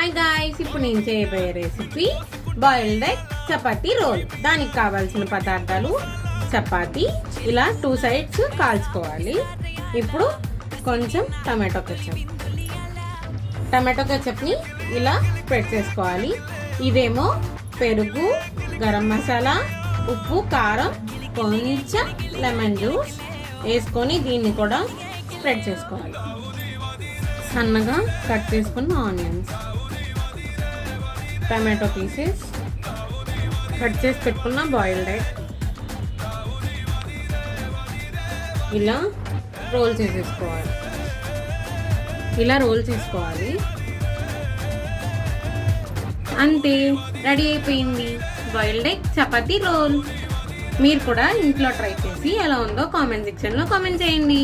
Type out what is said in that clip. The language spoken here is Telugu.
హాయ్ గాయ్స్, ఇప్పుడు నేను చేయబోయే recipe boiled egg chapati roll. దానికి కావాల్సిన పదార్థాలు: చపాతీ ఇలా 2 సైడ్స్ కాల్చుకోవాలి. ఇప్పుడు కొంచెం టమాటో కెచప్ని ఇలా స్ప్రెడ్ చేసుకోవాలి. ఇదేమో పెరుగు, గరం మసాలా, ఉప్పు, కారం, కొంచెం లెమన్ జ్యూస్ వేసుకొని దీన్ని కూడా స్ప్రెడ్ చేసుకోవాలి. సన్నగా కట్ చేసుకున్న ఆనియన్స్, టమాటో పీసెస్, కట్ చేసి పెట్టుకున్న బాయిల్డ్ ఎగ్ ఇలా రోల్ చేసుకోవాలి. అంతే, రెడీ అయిపోయింది బాయిల్డ్ ఎగ్ చపాతీ రోల్. మీరు కూడా ఇంట్లో ట్రై చేసి ఎలా ఉందో కామెంట్ సెక్షన్లో కామెంట్ చేయండి.